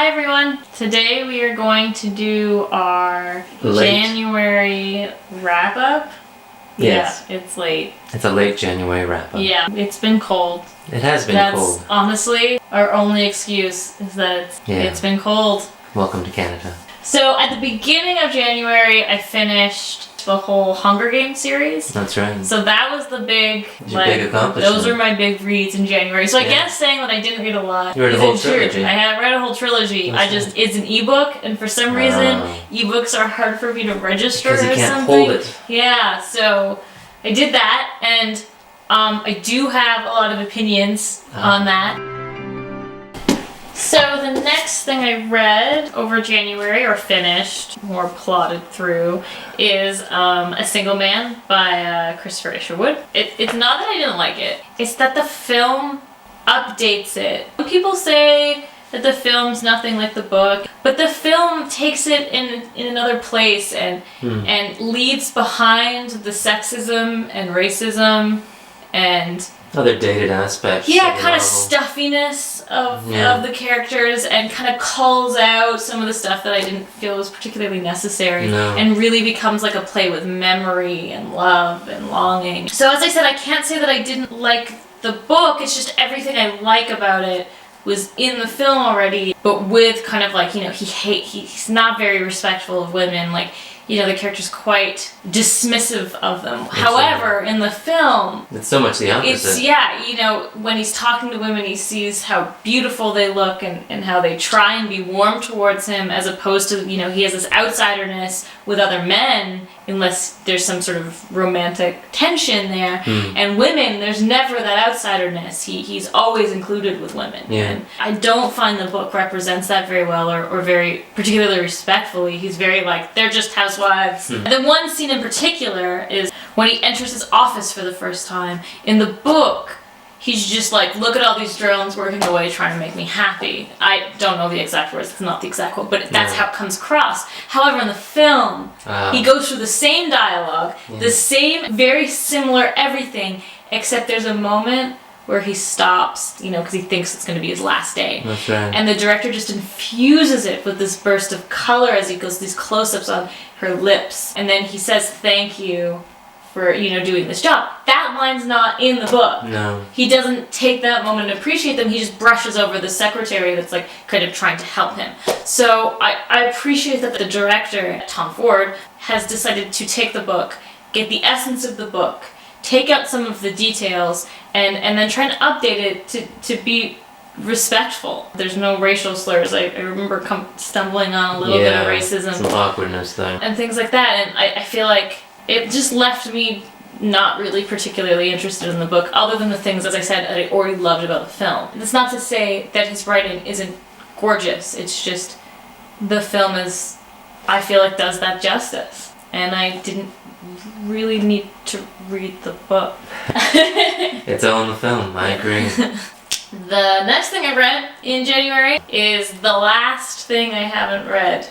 Hi everyone! Today we are going to do our January wrap-up. Yes. Yeah, it's late. It's a late January wrap-up. Yeah, it's been cold. It has been cold. Honestly, our only excuse is that it's been cold. Welcome to Canada. So at the beginning of January, I finished the whole Hunger Games series. That's right. So that was the big, big accomplishment. Those were my big reads in January. So I guess saying that I didn't read a lot you read a whole trilogy. I had read a whole trilogy. It's an ebook, and for some reason, ebooks are hard for me to register because you can't something. hold it. Yeah, so I did that, and I do have a lot of opinions on that. So the next thing I read over January, or finished, more plotted through, is A Single Man by Christopher Isherwood. It's not that I didn't like it, it's that the film updates it. People say that the film's nothing like the book, but the film takes it in another place and leaves behind the sexism and racism and other dated aspects. Yeah, kind of stuffiness of the characters, and kind of calls out some of the stuff that I didn't feel was particularly necessary, and really becomes like a play with memory and love and longing. So as I said, I can't say that I didn't like the book, it's just everything I like about it was in the film already, but with kind of like, he's not very respectful of women, like, the character's quite dismissive of them. However, in the film, it's so much the opposite. When he's talking to women, he sees how beautiful they look and how they try and be warm towards him, as opposed to, he has this outsiderness with other men, unless there's some sort of romantic tension there. And women, there's never that outsiderness. He's always included with women. And I don't find the book represents that very well, or very particularly respectfully. He's very like, they're just housewives. The one scene in particular is when he enters his office for the first time. In the book, he's just like, look at all these drones working away trying to make me happy. I don't know the exact words, it's not the exact quote, but that's how it comes across. However, in the film, he goes through the same dialogue, the same, very similar everything, except there's a moment where he stops, because he thinks it's going to be his last day. That's right. And the director just infuses it with this burst of color as he goes these close-ups on her lips. And then he says, thank you for, doing this job. That line's not in the book. No. He doesn't take that moment and appreciate them. He just brushes over the secretary that's like kind of trying to help him. So I appreciate that the director, Tom Ford, has decided to take the book, get the essence of the book, take out some of the details, and then try and update it to be respectful. There's no racial slurs. I remember stumbling on a little bit of racism. Some awkwardness there. And things like that, and I feel like it just left me not really particularly interested in the book, other than the things, as I said, that I already loved about the film. It's not to say that his writing isn't gorgeous, it's just the film is, I feel like, does that justice. And I didn't really need to read the book. It's all in the film, I agree. The next thing I read in January is the last thing I haven't read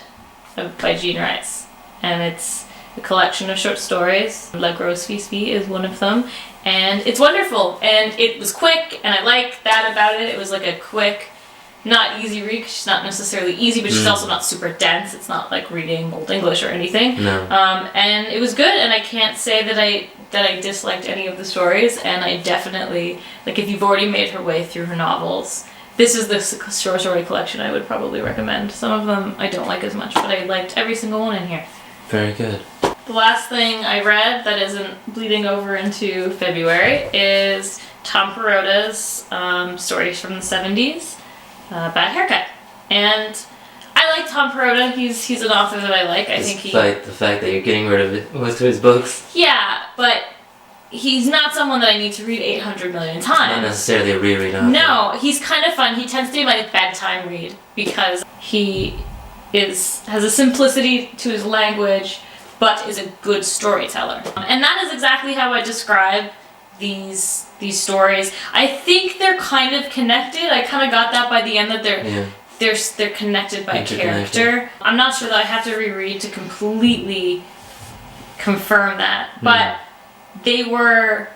by Rhys. And it's a collection of short stories. La Grosse Fifi is one of them. And it's wonderful. And it was quick, and I like that about it. It was like a quick, not easy read, 'cause she's not necessarily easy, but she's also not super dense. It's not like reading Old English or anything. No. And it was good, and I can't say that I disliked any of the stories, and I definitely, like, if you've already made her way through her novels, this is the short story collection I would probably recommend. Some of them I don't like as much, but I liked every single one in here. Very good. The last thing I read that isn't bleeding over into February is Tom Perrotta's Stories from the 70s. Bad Haircut. And I like Tom Perrotta. He's an author that I like. Despite the fact that you're getting rid of most of his books. Yeah, but he's not someone that I need to read 800 million times. Not necessarily a reread author. No, he's kind of fun. He tends to be my bedtime read because he has a simplicity to his language, but is a good storyteller. And that is exactly how I describe these stories. I think they're kind of connected. I kind of got that by the end, that they're connected by character. I'm not sure that I have to reread to completely confirm that, but they were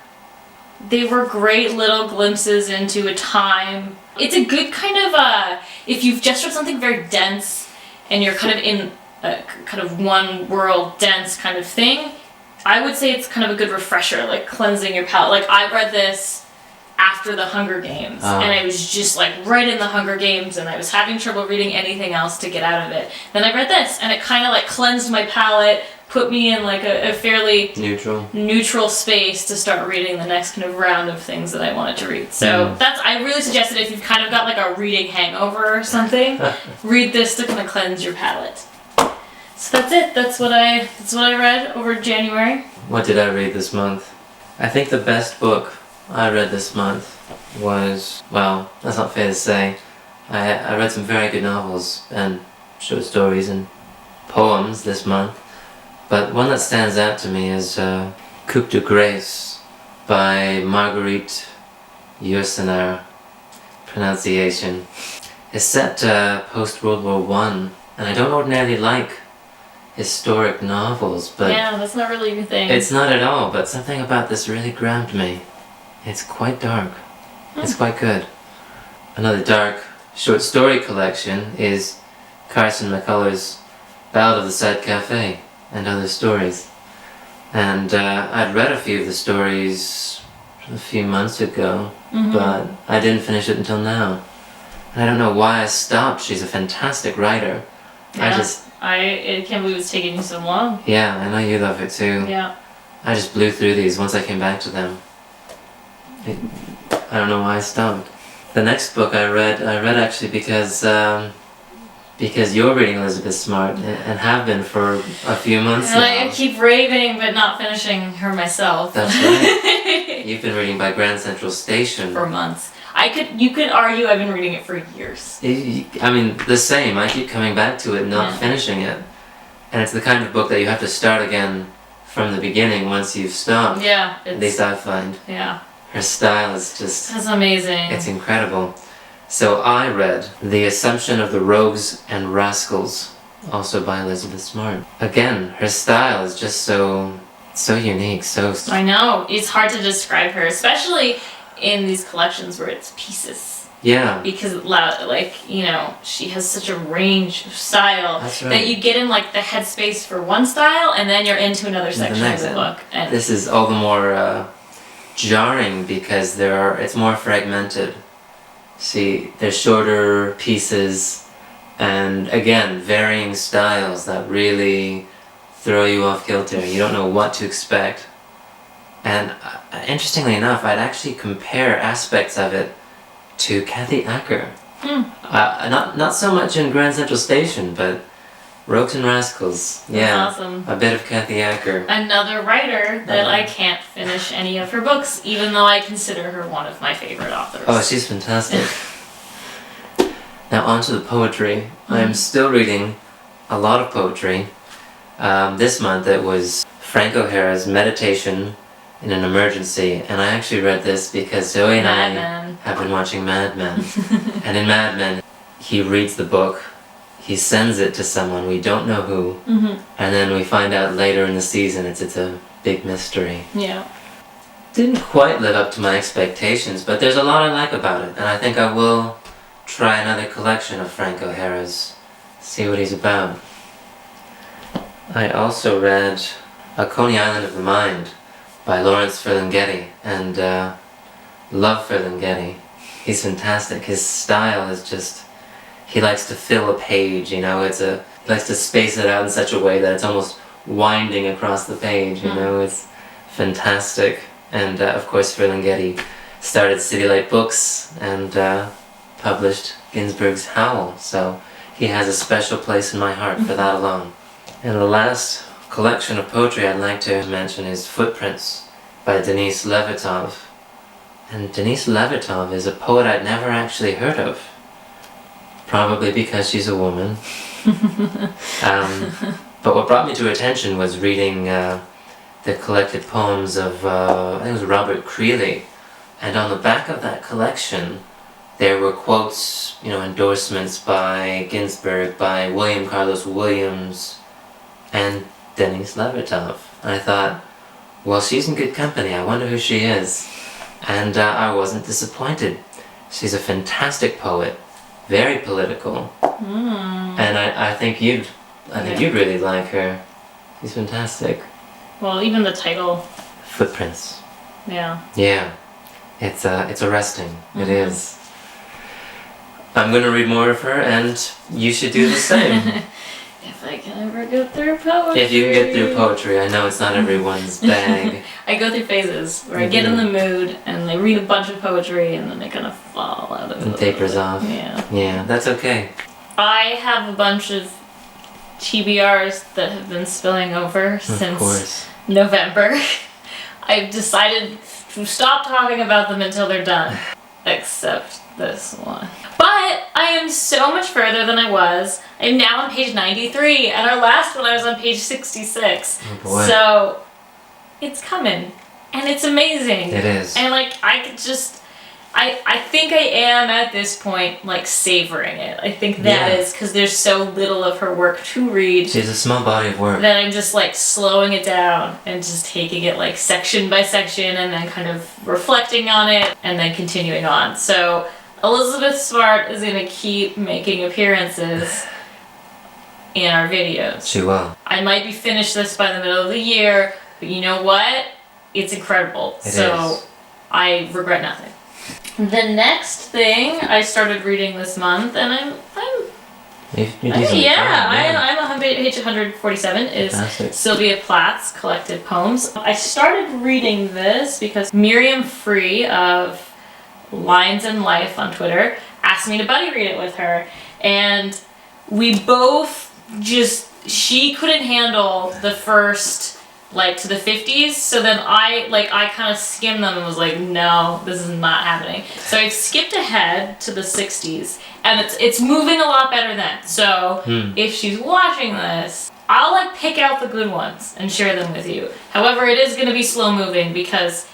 great little glimpses into a time It's a good kind of, if you've just read something very dense and you're kind of in a kind of one world dense kind of thing, I would say it's kind of a good refresher, like cleansing your palate. Like I read this after the Hunger Games, and I was just like right in the Hunger Games, and I was having trouble reading anything else to get out of it. Then I read this, and it kind of like cleansed my palate, put me in like a fairly neutral space to start reading the next kind of round of things that I wanted to read. So I really suggest it if you've kind of got like a reading hangover or something, read this to kind of cleanse your palate. So that's it. That's what I read over January. What did I read this month? I think the best book I read this month was, well, that's not fair to say. I read some very good novels and short stories and poems this month. But one that stands out to me is Coup de Grace by Marguerite Yourcenar, pronunciation. It's set post-World War I, and I don't ordinarily like historic novels, but yeah, that's not really your thing. It's not at all, but something about this really grabbed me. It's quite dark. It's quite good. Another dark short story collection is Carson McCullers' Ballad of the Sad Cafe and Other Stories. And I'd read a few of the stories a few months ago, but I didn't finish it until now. And I don't know why I stopped. She's a fantastic writer. Yeah. I can't believe it's taken you so long. Yeah, I know you love it too. Yeah. I just blew through these once I came back to them. I don't know why I stopped. The next book I read actually because you're reading Elizabeth Smart and have been for a few months now. I keep raving but not finishing her myself. That's right. You've been reading by Grand Central Station. For months. You could argue I've been reading it for years. I mean, the same. I keep coming back to it and not finishing it. And it's the kind of book that you have to start again from the beginning once you've stopped. Yeah. At least I find. Yeah. Her style is just... That's amazing. It's incredible. So I read The Assumption of the Rogues and Rascals, also by Elizabeth Smart. Again, her style is just so unique, so... I know. It's hard to describe her, especially in these collections where it's pieces. Yeah. Because, like, you know, she has such a range of style that you get in, like, the headspace for one style, and then you're into another section of the book. And this is all the more jarring because it's more fragmented. See, there's shorter pieces, and again, varying styles that really throw you off kilter. You don't know what to expect. And interestingly enough, I'd actually compare aspects of it to Kathy Acker. Not so much in Grand Central Station, but Rogues and Rascals. That's awesome. A bit of Kathy Acker. Another writer that I can't finish any of her books, even though I consider her one of my favorite authors. Oh, she's fantastic. Now on to the poetry. I'm still reading a lot of poetry. This month it was Frank O'Hara's Meditation in an Emergency, and I actually read this because Zoey and I have been watching Mad Men. And in Mad Men, he reads the book, he sends it to someone, we don't know who, and then we find out later in the season it's a big mystery. Yeah. Didn't quite live up to my expectations, but there's a lot I like about it, and I think I will try another collection of Frank O'Hara's, see what he's about. I also read A Coney Island of the Mind by Lawrence Ferlinghetti, and love Ferlinghetti. He's fantastic. His style is just, he likes to fill a page, you know, he likes to space it out in such a way that it's almost winding across the page, you know, it's fantastic. And of course Ferlinghetti started City Light Books and published Ginsberg's Howl, so he has a special place in my heart for that alone. And the last collection of poetry I'd like to mention is Footprints by Denise Levertov. And Denise Levertov is a poet I'd never actually heard of. Probably because she's a woman. But what brought me to her attention was reading the collected poems of, I think it was Robert Creeley. And on the back of that collection, there were quotes, you know, endorsements by Ginsberg, by William Carlos Williams, and Denise Levertov. And I thought, well, she's in good company, I wonder who she is. And I wasn't disappointed. She's a fantastic poet, very political, and I think you'd really like her. She's fantastic. Well, even the title. Footprints. Yeah. Yeah, it's arresting. It is. I'm gonna read more of her, and you should do the same. If I can ever get through poetry. If you can get through poetry, I know it's not everyone's bag. I go through phases where I get in the mood and I read a bunch of poetry and then I kind of fall out of it. And tapers off. Yeah. Yeah, that's okay. I have a bunch of TBRs that have been spilling over since November. I've decided to stop talking about them until they're done. Except this one. But I am so much further than I was. I'm now on page 93, and our last one I was on page 66. Oh boy. So it's coming, and it's amazing. It is. And like I could just, I think I am at this point like savoring it. I think that is because there's so little of her work to read. She's a small body of work. That I'm just like slowing it down and just taking it like section by section and then kind of reflecting on it and then continuing on. So Elizabeth Smart is going to keep making appearances in our videos. She will. I might be finished this by the middle of the year, but you know what? It's incredible. It is. I regret nothing. The next thing I started reading this month, and I'm on page 147, is Fantastic. Sylvia Plath's collected poems. I started reading this because Miram Frei of Lines and Life on Twitter asked me to buddy read it with her, and we both she couldn't handle the first like to the 50s, so then I kind of skimmed them and was like, no, this is not happening. So I skipped ahead to the 60s, and it's moving a lot better then. So if she's watching this, I'll like pick out the good ones and share them with you. However, it is going to be slow moving because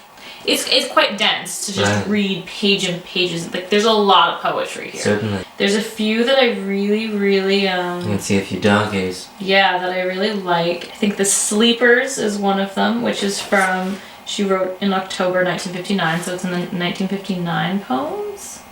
it's quite dense to just read page and pages. Like there's a lot of poetry here. Certainly. There's a few that I really You can see a few doggies. yeah, that I really like. I think The Sleepers is one of them, which is she wrote in October 1959, so it's in the 1959 poems.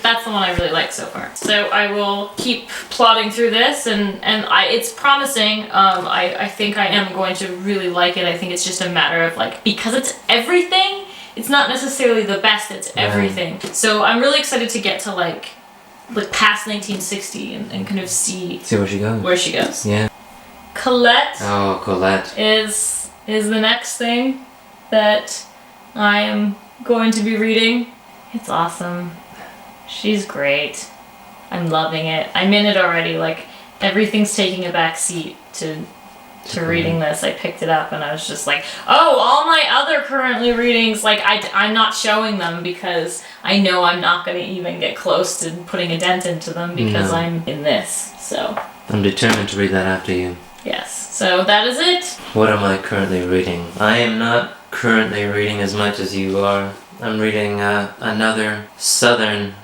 That's the one I really like so far. So I will keep plodding through this, and it's promising. I think I am going to really like it. I think it's just a matter of like, because it's everything, it's not necessarily the best, it's everything. So I'm really excited to get to like past 1960 and kind of see where she goes. Yeah. Colette. Oh, Colette. Is the next thing that I am going to be reading. It's awesome. She's great. I'm loving it. I'm in it already. Like everything's taking a back seat to reading this. I picked it up and I was just like, oh, all my other currently readings, like I'm not showing them because I know I'm not going to even get close to putting a dent into them because I'm in this. So I'm determined to read that after you. yes. So that is it. What am I currently reading? I am not currently reading as much as you are. I'm reading another Southern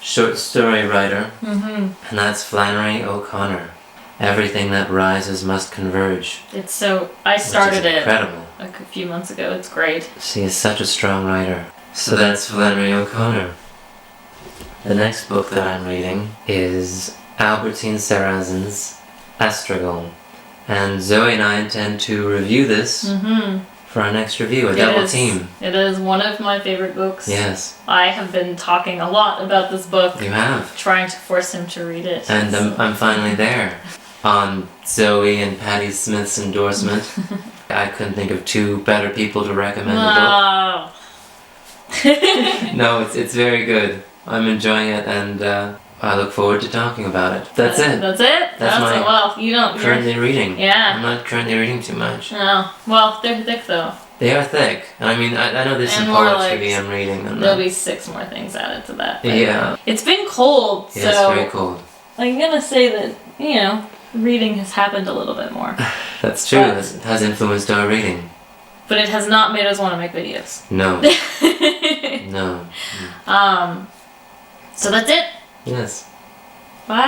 short story writer, and that's Flannery O'Connor. Everything that rises must converge. It's so... I started it incredible. like a few months ago. It's great. She is such a strong writer. So that's Flannery O'Connor. The next book that I'm reading is Albertine Sarrazin's Astragal. And Zoey and I intend to review this for our next review, a double team. It is one of my favorite books. Yes. I have been talking a lot about this book. You have. Trying to force him to read it. And I'm finally there. On Zoey and Patti Smith's endorsement. I couldn't think of two better people to recommend the book. No, it's very good. I'm enjoying it, and I look forward to talking about it. That's it. That's it? That's my well, you don't... currently reading. Yeah. I'm not currently reading too much. No. Well, they're thick, though. They are thick. I mean, I know there's some And more poetry I'm reading. And there'll be 6 more things added to that. But yeah. It's been cold, so... Yeah, it's very cold. I'm gonna say that, reading has happened a little bit more. That's true. It has influenced our reading. But it has not made us want to make videos. No. No. So that's it. Yes. Bye.